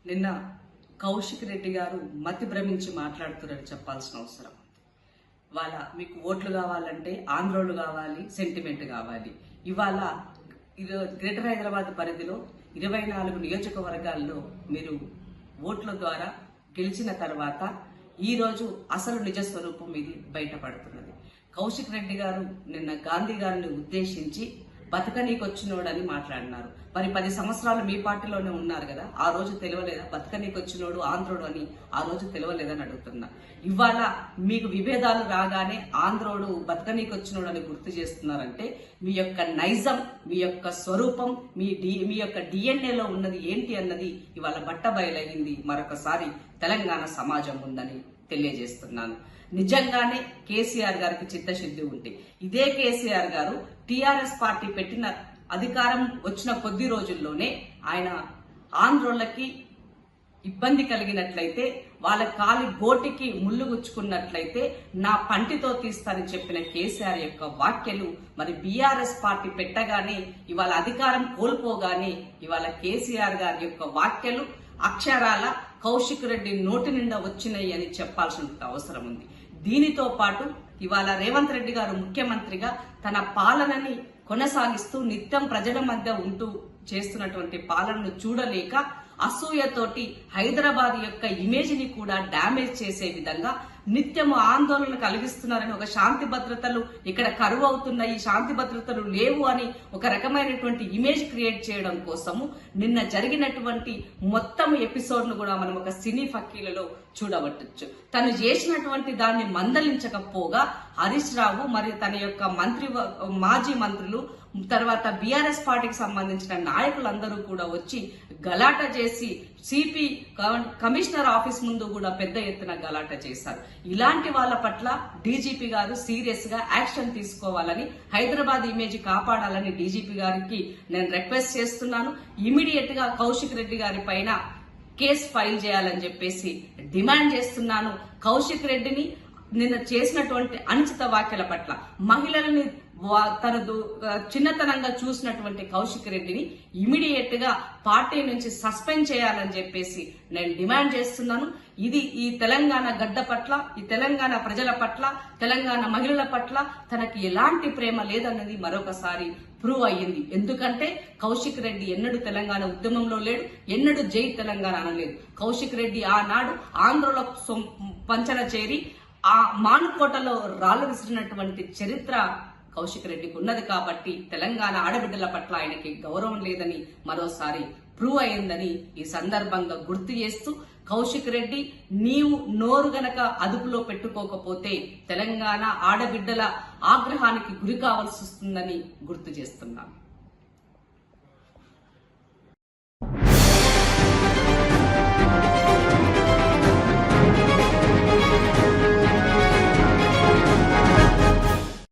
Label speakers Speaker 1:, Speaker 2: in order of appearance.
Speaker 1: నిన్న కౌశిక్ రెడ్డి గారు మతి భ్రమించి మాట్లాడుతున్నారని చెప్పాల్సిన అవసరం. ఇవాళ మీకు ఓట్లు కావాలంటే ఆంధ్రోలు కావాలి, సెంటిమెంట్ కావాలి. ఇవాళ గ్రేటర్ హైదరాబాద్ పరిధిలో 24 నియోజకవర్గాల్లో మీరు ఓట్ల ద్వారా గెలిచిన తర్వాత ఈరోజు అసలు నిజ స్వరూపం ఇది బయటపడుతున్నది. కౌశిక్ రెడ్డి గారు నిన్న గాంధీ గారిని ఉద్దేశించి బతకనీకొచ్చినోడని మాట్లాడినారు. మరి 10 సంవత్సరాలు మీ పార్టీలోనే ఉన్నారు కదా, ఆ రోజు తెలియలేదా? బతకనీకొచ్చినోడు ఆంధ్రోడు అని ఆ రోజు తెలియలేదని అడుగుతున్నా. ఇవాళ మీకు విభేదాలు రాగానే ఆంధ్రోడు బతకనీకొచ్చినోడు అని గుర్తు చేస్తున్నారంటే మీ యొక్క నైజం, మీ యొక్క స్వరూపం, మీ యొక్క డిఎన్ఏలో ఉన్నది ఏంటి అన్నది ఇవాళ బట్టబయలైంది. మరొకసారి తెలంగాణ సమాజం ఉందని తెలియజేస్తున్నాను. నిజంగానే కేసీఆర్ గారికి చిత్తశుద్ధి ఉంటే ఇదే కేసీఆర్ గారు టీఆర్ఎస్ పార్టీ పెట్టిన అధికారం వచ్చిన కొద్ది రోజుల్లోనే ఆయన ఆంధ్రోళ్ళకి ఇబ్బంది కలిగినట్లయితే, వాళ్ళ కాలి గోటికి ముళ్ళు గుచ్చుకున్నట్లయితే నా పంటితో తీస్తానని చెప్పిన కేసీఆర్ యొక్క వాక్యలు మరి బీఆర్ఎస్ పార్టీ పెట్టగానే ఇవాళ అధికారం కోల్పోగానే ఇవాళ కేసీఆర్ గారి యొక్క వాక్యలు అక్షరాల కౌశిక్ రెడ్డి నోటి నిండా వచ్చినాయి అని చెప్పాల్సిన అవసరం ఉంది. దీనితో పాటు ఇవాళ రేవంత్ రెడ్డి గారు ముఖ్యమంత్రిగా తన పాలనని కొనసాగిస్తూ నిత్యం ప్రజల మధ్య ఉంటూ చేస్తున్నటువంటి పాలనను చూడలేక అసూయతోటి హైదరాబాద్ యొక్క ఇమేజ్ ని కూడా డ్యామేజ్ చేసే విధంగా నిత్యము ఆందోళన కలిగిస్తున్నారని, ఒక శాంతి భద్రతలు ఇక్కడ కరువు అవుతున్నాయి, శాంతి భద్రతలు లేవు అని ఒక రకమైనటువంటి ఇమేజ్ క్రియేట్ చేయడం కోసము నిన్న జరిగినటువంటి మొత్తం ఎపిసోడ్ ను కూడా మనం ఒక సినీ ఫకీలలో చూడవచ్చు. తను చేసినటువంటి దాన్ని మందలించకపోగా హరీష్ రావు మరియు తన యొక్క మాజీ మంత్రులు తర్వాత బీఆర్ఎస్ పార్టీకి సంబంధించిన నాయకులందరూ కూడా వచ్చి గలాట చేసి సిపి కమిషనర్ ఆఫీస్ ముందు కూడా పెద్ద ఎత్తున గలాట చేశారు. ఇలాంటి వాళ్ళ పట్ల డీజీపీ గారు సీరియస్ గా యాక్షన్ తీసుకోవాలని, హైదరాబాద్ ఇమేజ్ కాపాడాలని డీజీపీ గారికి నేను రిక్వెస్ట్ చేస్తున్నాను. ఇమీడియట్ గా కౌశిక్ రెడ్డి గారి పైన కేసు ఫైల్ చేయాలని చెప్పేసి డిమాండ్ చేస్తున్నాను. కౌశిక్ రెడ్డిని నిన్న చేసినటువంటి అనుచిత వ్యాఖ్యల పట్ల మహిళలని తన చిన్నతనంగా చూసినటువంటి కౌశిక్ రెడ్డిని ఇమీడియట్ గా పార్టీ నుంచి సస్పెండ్ చేయాలని చెప్పేసి నేను డిమాండ్ చేస్తున్నాను. ఇది ఈ తెలంగాణ గడ్డ పట్ల, ఈ తెలంగాణ ప్రజల పట్ల, తెలంగాణ మహిళల పట్ల తనకి ఎలాంటి ప్రేమ లేదన్నది మరొకసారి ప్రూవ్ అయ్యింది. ఎందుకంటే కౌశిక్ రెడ్డి ఎన్నడూ తెలంగాణ ఉద్యమంలో లేడు, ఎన్నడూ జై తెలంగాణ అనలేదు. కౌశిక్ రెడ్డి ఆనాడు ఆంధ్రలో పంచన చేరి ఆ మానుకోటలో రాళ్లు విసిరినటువంటి చరిత్ర కౌశిక్ రెడ్డికి ఉన్నది. కాబట్టి తెలంగాణ ఆడబిడ్డల పట్ల ఆయనకి గౌరవం లేదని మరోసారి ప్రూవ్ అయిందని ఈ సందర్భంగా గుర్తు చేస్తూ, కౌశిక్ రెడ్డి నీవు నోరు గనక అదుపులో పెట్టుకోకపోతే తెలంగాణ ఆడబిడ్డల ఆగ్రహానికి గురి కావాల్సి వస్తుందని గుర్తు చేస్తున్నాను.